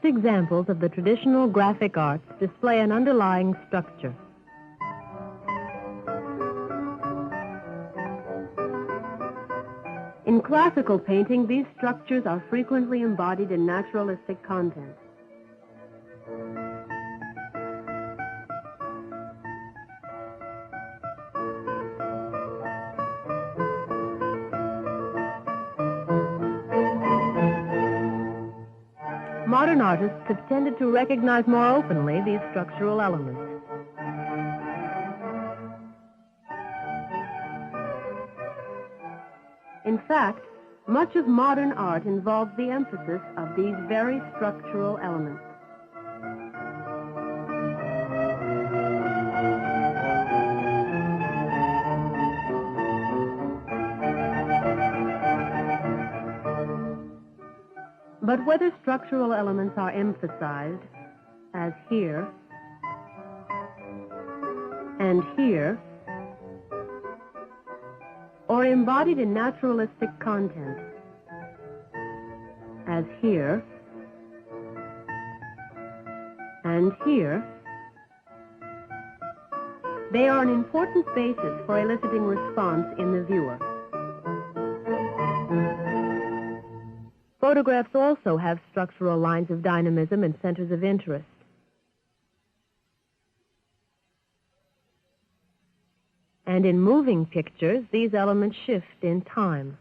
examples of the traditional graphic arts display an underlying structure. In classical painting, these structures are frequently embodied in naturalistic content. Modern artists have tended to recognize more openly these structural elements. In fact, much of modern art involves the emphasis of these very structural elements. But whether structural elements are emphasized, as here and here, or embodied in naturalistic content, as here and here, they are an important basis for eliciting response in the viewer. Photographs also have structural lines of dynamism and centers of interest. And in moving pictures, these elements shift in time.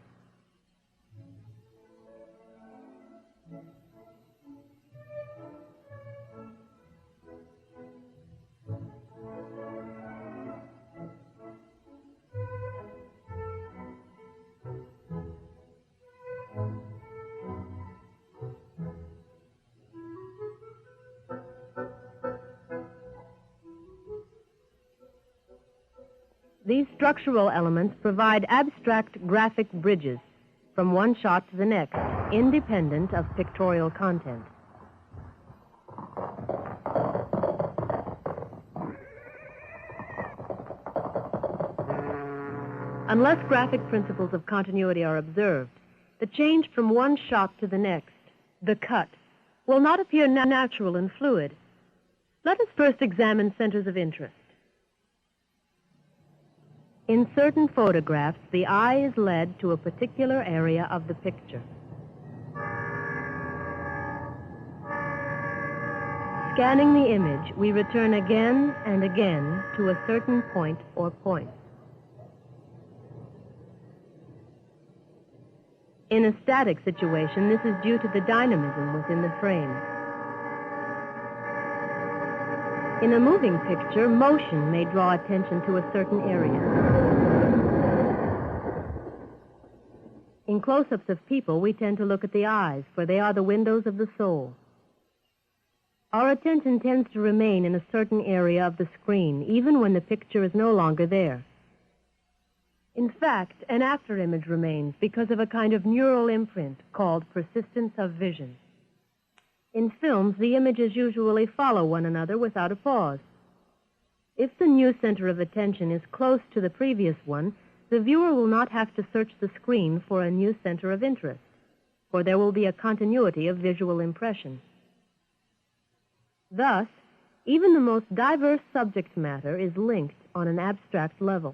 These structural elements provide abstract graphic bridges from one shot to the next, independent of pictorial content. Unless graphic principles of continuity are observed, the change from one shot to the next, the cut, will not appear natural and fluid. Let us first examine centers of interest. In certain photographs, the eye is led to a particular area of the picture. Scanning the image, we return again and again to a certain point or points. In a static situation, this is due to the dynamism within the frame. In a moving picture, motion may draw attention to a certain area. In close-ups of people, we tend to look at the eyes, for they are the windows of the soul. Our attention tends to remain in a certain area of the screen, even when the picture is no longer there. In fact, an afterimage remains because of a kind of neural imprint called persistence of vision. In films, the images usually follow one another without a pause. If the new center of attention is close to the previous one, the viewer will not have to search the screen for a new center of interest, for there will be a continuity of visual impression. Thus, even the most diverse subject matter is linked on an abstract level.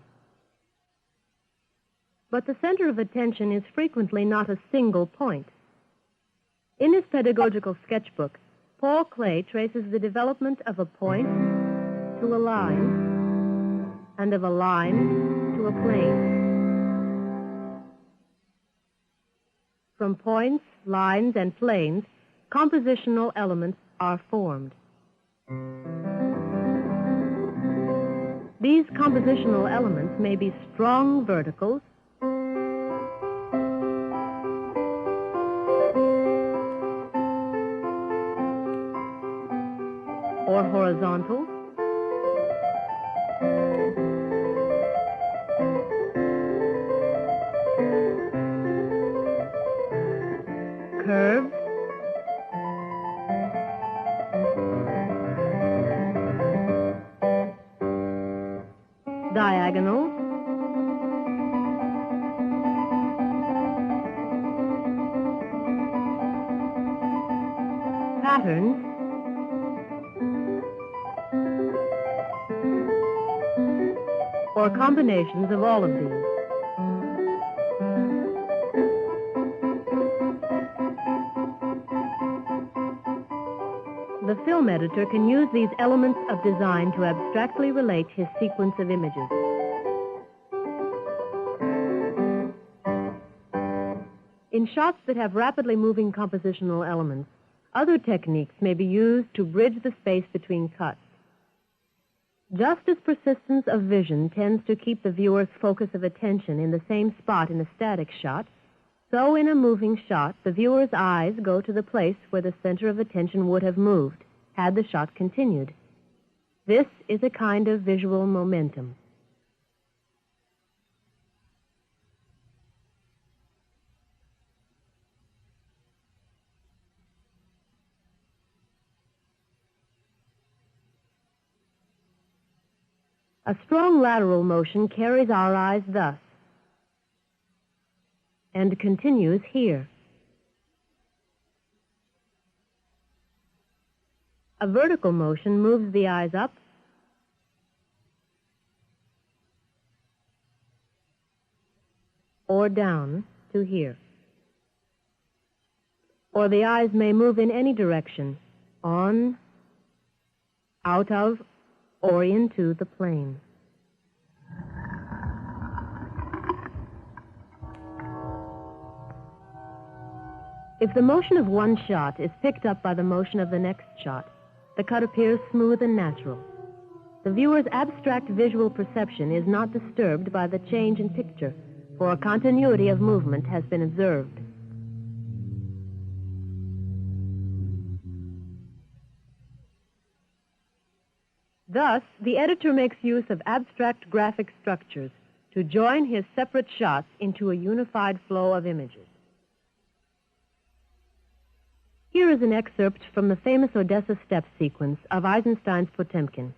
But the center of attention is frequently not a single point. In his pedagogical sketchbook, Paul Klee traces the development of a point to a line and of a line to a plane. From points, lines, and planes, compositional elements are formed. These compositional elements may be strong verticals, or horizontal, curves, diagonals, patterns, or combinations of all of these. The film editor can use these elements of design to abstractly relate his sequence of images. In shots that have rapidly moving compositional elements, other techniques may be used to bridge the space between cuts. Just as persistence of vision tends to keep the viewer's focus of attention in the same spot in a static shot, so in a moving shot, the viewer's eyes go to the place where the center of attention would have moved had the shot continued. This is a kind of visual momentum. A strong lateral motion carries our eyes thus and continues here. A vertical motion moves the eyes up or down to here. Or the eyes may move in any direction, on, out of, or into the plane. If the motion of one shot is picked up by the motion of the next shot, the cut appears smooth and natural. The viewer's abstract visual perception is not disturbed by the change in picture, for a continuity of movement has been observed. Thus, the editor makes use of abstract graphic structures to join his separate shots into a unified flow of images. Here is an excerpt from the famous Odessa Steppe sequence of Eisenstein's Potemkin.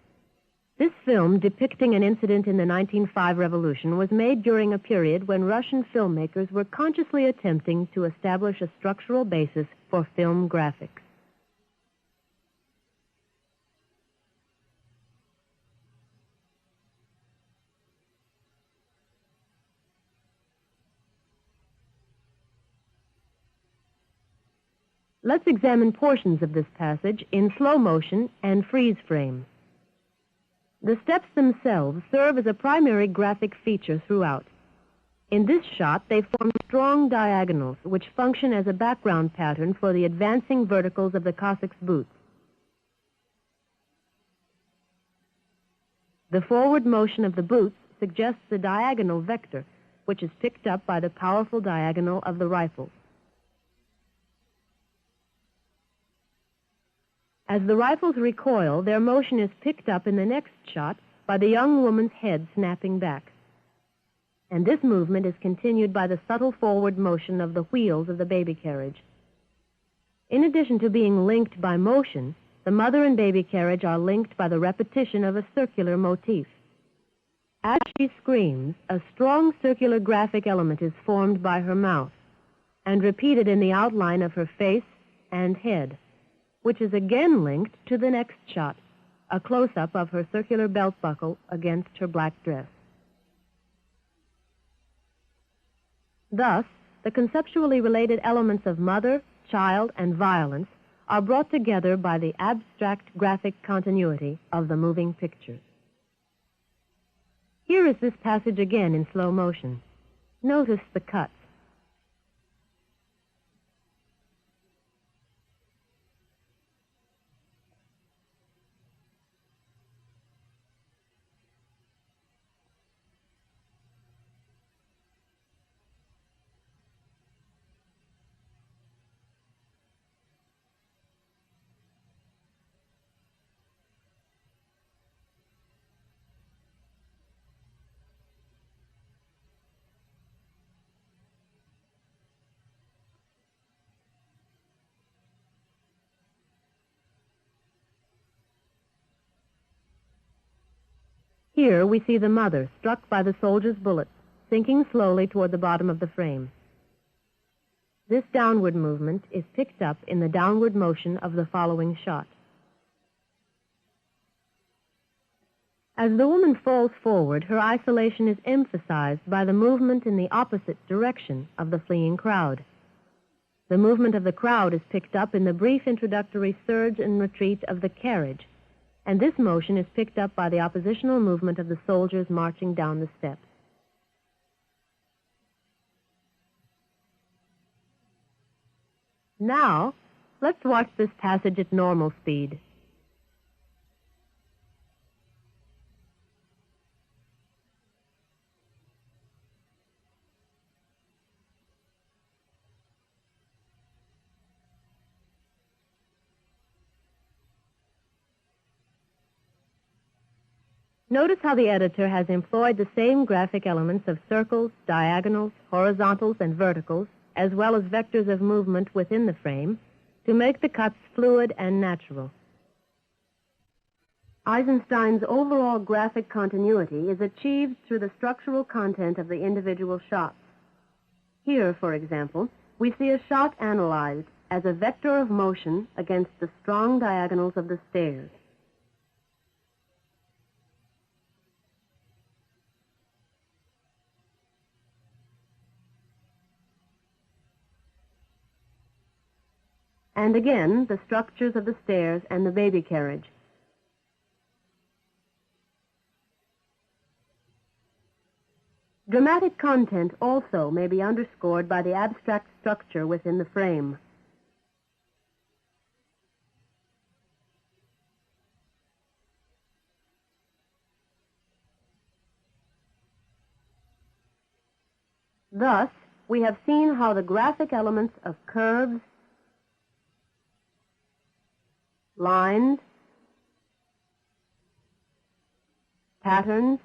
This film, depicting an incident in the 1905 revolution, was made during a period when Russian filmmakers were consciously attempting to establish a structural basis for film graphics. Let's examine portions of this passage in slow motion and freeze frame. The steps themselves serve as a primary graphic feature throughout. In this shot, they form strong diagonals, which function as a background pattern for the advancing verticals of the Cossack's boots. The forward motion of the boots suggests the diagonal vector, which is picked up by the powerful diagonal of the rifles. As the rifles recoil, their motion is picked up in the next shot by the young woman's head snapping back. And this movement is continued by the subtle forward motion of the wheels of the baby carriage. In addition to being linked by motion, the mother and baby carriage are linked by the repetition of a circular motif. As she screams, a strong circular graphic element is formed by her mouth and repeated in the outline of her face and head, which is again linked to the next shot, a close-up of her circular belt buckle against her black dress. Thus, the conceptually related elements of mother, child, and violence are brought together by the abstract graphic continuity of the moving pictures. Here is this passage again in slow motion. Notice the cuts. Here we see the mother, struck by the soldier's bullet, sinking slowly toward the bottom of the frame. This downward movement is picked up in the downward motion of the following shot. As the woman falls forward, her isolation is emphasized by the movement in the opposite direction of the fleeing crowd. The movement of the crowd is picked up in the brief introductory surge and retreat of the carriage, and this motion is picked up by the oppositional movement of the soldiers marching down the steps. Now, let's watch this passage at normal speed. Notice how the editor has employed the same graphic elements of circles, diagonals, horizontals, and verticals, as well as vectors of movement within the frame, to make the cuts fluid and natural. Eisenstein's overall graphic continuity is achieved through the structural content of the individual shots. Here, for example, we see a shot analyzed as a vector of motion against the strong diagonals of the stairs. And again, the structures of the stairs and the baby carriage. Dramatic content also may be underscored by the abstract structure within the frame. Thus, we have seen how the graphic elements of curves, lines, patterns,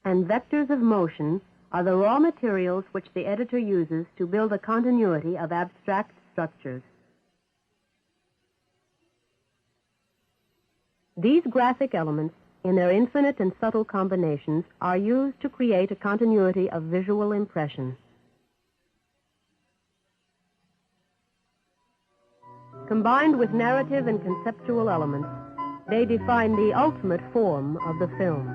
and vectors of motion are the raw materials which the editor uses to build a continuity of abstract structures. These graphic elements, in their infinite and subtle combinations, are used to create a continuity of visual impression. Combined with narrative and conceptual elements, they define the ultimate form of the film.